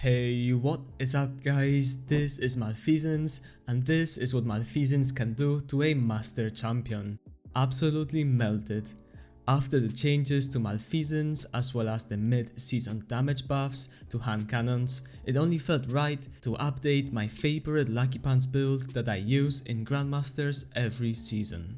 Hey, what is up guys? This is Malfeasance and this is what Malfeasance can do to a Master Champion. Absolutely melted. After the changes to Malfeasance as well as the mid-season damage buffs to hand cannons, it only felt right to update my favorite Lucky Pants build that I use in Grandmasters every season.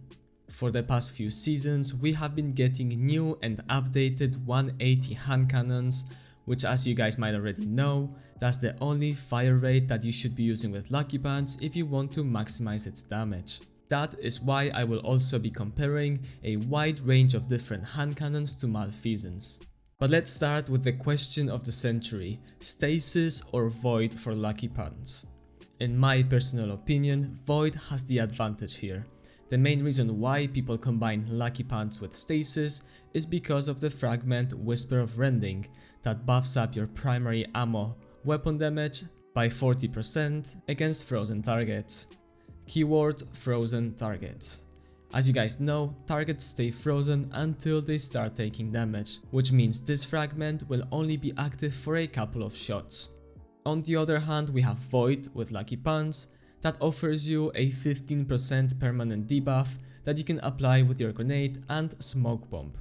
For the past few seasons we have been getting new and updated 180 hand cannons, which as you guys might already know, that's the only fire rate that you should be using with Lucky Pants if you want to maximize its damage. That is why I will also be comparing a wide range of different hand cannons to Malfeasance. But let's start with the question of the century, Stasis or Void for Lucky Pants. In my personal opinion, Void has the advantage here. The main reason why people combine Lucky Pants with Stasis is because of the fragment Whisper of Rending that buffs up your primary ammo weapon damage by 40% against frozen targets. Keyword frozen targets. As you guys know, targets stay frozen until they start taking damage, which means this fragment will only be active for a couple of shots. On the other hand, we have Void with Lucky Pants that offers you a 15% permanent debuff that you can apply with your grenade and smoke bomb.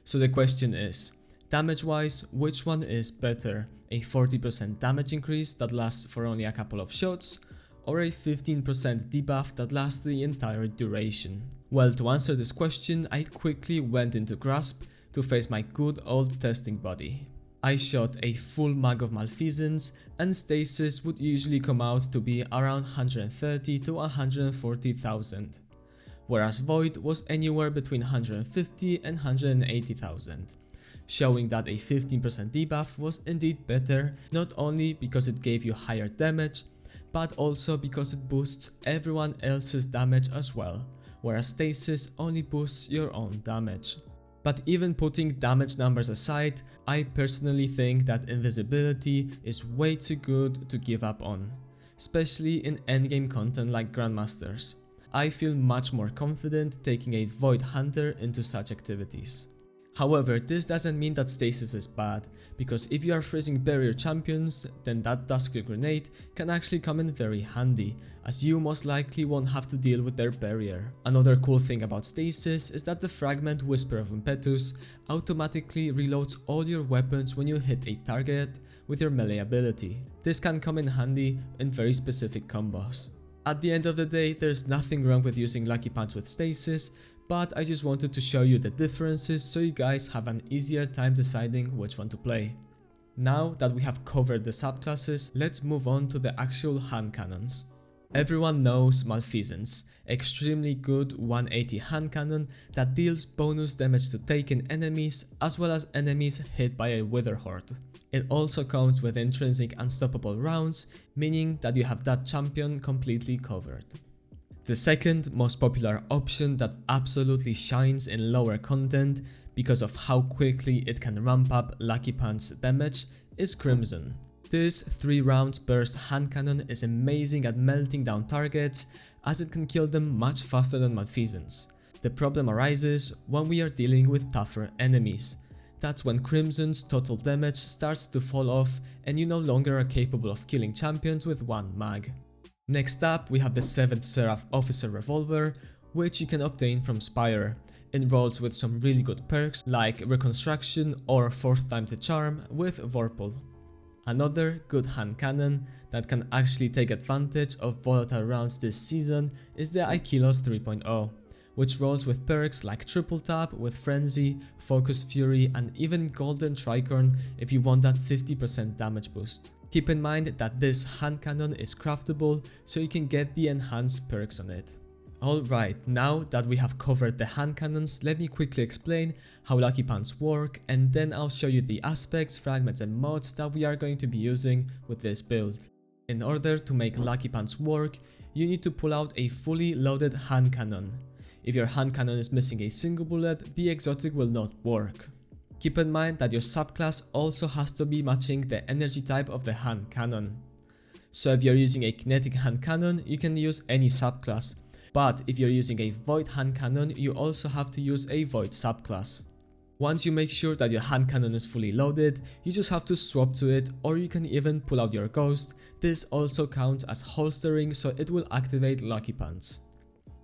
So the question is, damage wise, which one is better? A 40% damage increase that lasts for only a couple of shots, or a 15% debuff that lasts the entire duration? Well, to answer this question, I quickly went into Grasp to face my good old testing buddy. I shot a full mag of Malfeasance and Stasis would usually come out to be around 130 to 140,000, whereas Void was anywhere between 150 and 180,000, showing that a 15% debuff was indeed better, not only because it gave you higher damage, but also because it boosts everyone else's damage as well, whereas Stasis only boosts your own damage. But even putting damage numbers aside, I personally think that invisibility is way too good to give up on, especially in endgame content like Grandmasters. I feel much more confident taking a Void Hunter into such activities. However, this doesn't mean that Stasis is bad, because if you are freezing barrier champions, then that Dusker grenade can actually come in very handy, as you most likely won't have to deal with their barrier. Another cool thing about Stasis is that the fragment Whisper of Impetus automatically reloads all your weapons when you hit a target with your melee ability. This can come in handy in very specific combos. At the end of the day, there's nothing wrong with using Lucky Pants with Stasis, but I just wanted to show you the differences so you guys have an easier time deciding which one to play. Now that we have covered the subclasses, let's move on to the actual hand cannons. Everyone knows Malfeasance, extremely good 180 hand cannon that deals bonus damage to taken enemies as well as enemies hit by a Wither Horde. It also comes with intrinsic unstoppable rounds, meaning that you have that champion completely covered. The second most popular option that absolutely shines in lower content because of how quickly it can ramp up Lucky Pants damage is Crimson. This 3 rounds burst hand cannon is amazing at melting down targets as it can kill them much faster than Malfeasance. The problem arises when we are dealing with tougher enemies. That's when Crimson's total damage starts to fall off and you no longer are capable of killing champions with one mag. Next up, we have the 7th Seraph Officer Revolver, which you can obtain from Spire. It rolls with some really good perks like Reconstruction or 4th Time to Charm with Vorpal. Another good hand cannon that can actually take advantage of volatile rounds this season is the Aikilos 3.0, which rolls with perks like Triple Tap with Frenzy, Focus Fury and even Golden Tricorn if you want that 50% damage boost. Keep in mind that this hand cannon is craftable, so you can get the enhanced perks on it. Alright, now that we have covered the hand cannons, let me quickly explain how Lucky Pants work and then I'll show you the aspects, fragments and mods that we are going to be using with this build. In order to make Lucky Pants work, you need to pull out a fully loaded hand cannon. If your hand cannon is missing a single bullet, the exotic will not work. Keep in mind that your subclass also has to be matching the energy type of the hand cannon. So if you're using a kinetic hand cannon, you can use any subclass, but if you're using a void hand cannon, you also have to use a void subclass. Once you make sure that your hand cannon is fully loaded, you just have to swap to it, or you can even pull out your ghost. This also counts as holstering, so it will activate Lucky Pants.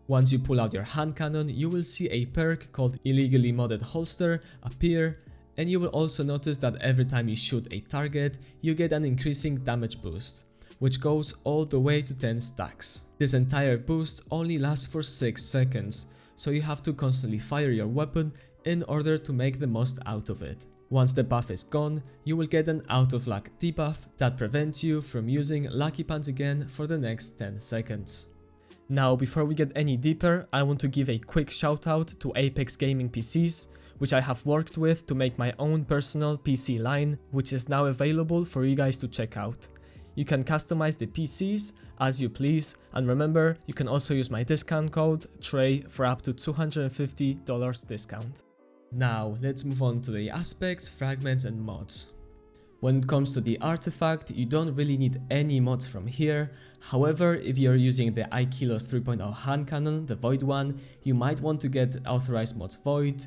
Once you pull out your hand cannon, you will see a perk called Illegally Modded Holster appear, and you will also notice that every time you shoot a target, you get an increasing damage boost, which goes all the way to 10 stacks. This entire boost only lasts for 6 seconds, so you have to constantly fire your weapon in order to make the most out of it. Once the buff is gone, you will get an out of luck debuff that prevents you from using Lucky Pants again for the next 10 seconds. Now, before we get any deeper, I want to give a quick shout out to Apex Gaming PCs, which I have worked with to make my own personal PC line, which is now available for you guys to check out. You can customize the PCs as you please, and remember, you can also use my discount code TREY for up to $250 discount. Now, let's move on to the aspects, fragments and mods. When it comes to the artifact, you don't really need any mods from here. However, if you're using the iKilos 3.0 hand cannon, the Void one, you might want to get authorized mods Void,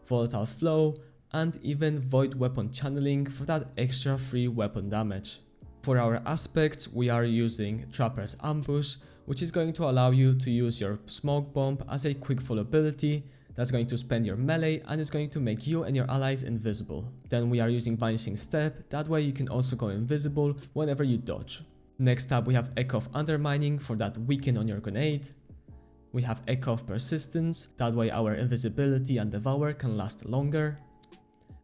Volatile Flow, and even Void Weapon Channeling for that extra free weapon damage. For our aspects, we are using Trapper's Ambush, which is going to allow you to use your Smoke Bomb as a quick full ability. That's going to spend your melee and is going to make you and your allies invisible. Then we are using Vanishing Step, that way you can also go invisible whenever you dodge. Next up we have Echo of Undermining for that weaken on your grenade. We have Echo of Persistence, that way our invisibility and Devour can last longer.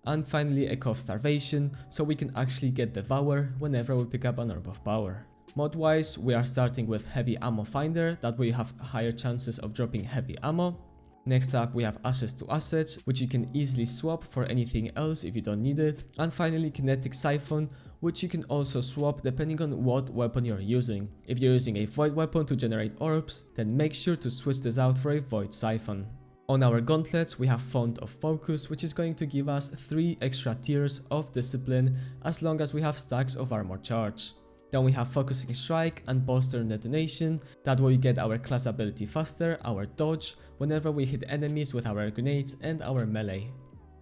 And finally Echo of Starvation, so we can actually get Devour whenever we pick up an Orb of Power. Mod wise, we are starting with Heavy Ammo Finder, that way you have higher chances of dropping heavy ammo. Next up we have Ashes to Assets, which you can easily swap for anything else if you don't need it. And finally Kinetic Siphon, which you can also swap depending on what weapon you're using. If you're using a Void weapon to generate orbs, then make sure to switch this out for a Void Siphon. On our gauntlets we have Font of Focus, which is going to give us 3 extra tiers of discipline as long as we have stacks of armor charge. Then we have Focusing Strike and Bolster Detonation, that way we get our class ability faster, our dodge, whenever we hit enemies with our grenades and our melee.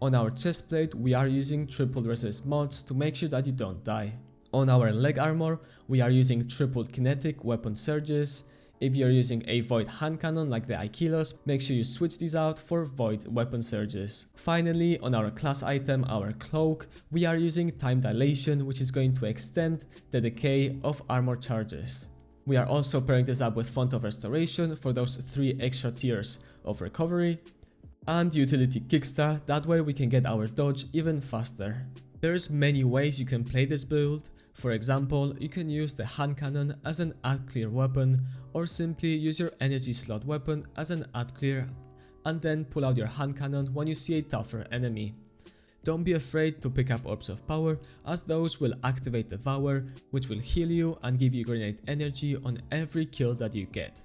On our chestplate we are using triple resist mods to make sure that you don't die. On our leg armor we are using triple kinetic weapon surges. If you're using a Void hand cannon like the iKilos, make sure you switch these out for Void weapon surges. Finally, on our class item, our cloak, we are using Time Dilation, which is going to extend the decay of armor charges. We are also pairing this up with Font of Restoration for those 3 extra tiers of recovery. And Utility Kickstart, that way we can get our dodge even faster. There's many ways you can play this build. For example, you can use the hand cannon as an add clear weapon, or simply use your energy slot weapon as an add clear and then pull out your hand cannon when you see a tougher enemy. Don't be afraid to pick up Orbs of Power, as those will activate Devour, which will heal you and give you grenade energy on every kill that you get.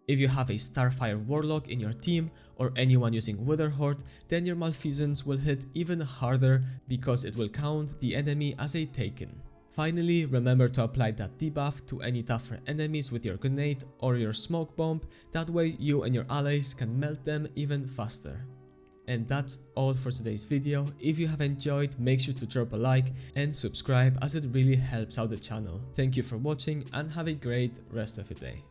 If you have a Starfire Warlock in your team or anyone using Witherhoard, then your Malfeasance will hit even harder because it will count the enemy as a taken. Finally, remember to apply that debuff to any tougher enemies with your grenade or your smoke bomb, that way you and your allies can melt them even faster. And that's all for today's video. If you have enjoyed, make sure to drop a like and subscribe, as it really helps out the channel. Thank you for watching and have a great rest of your day.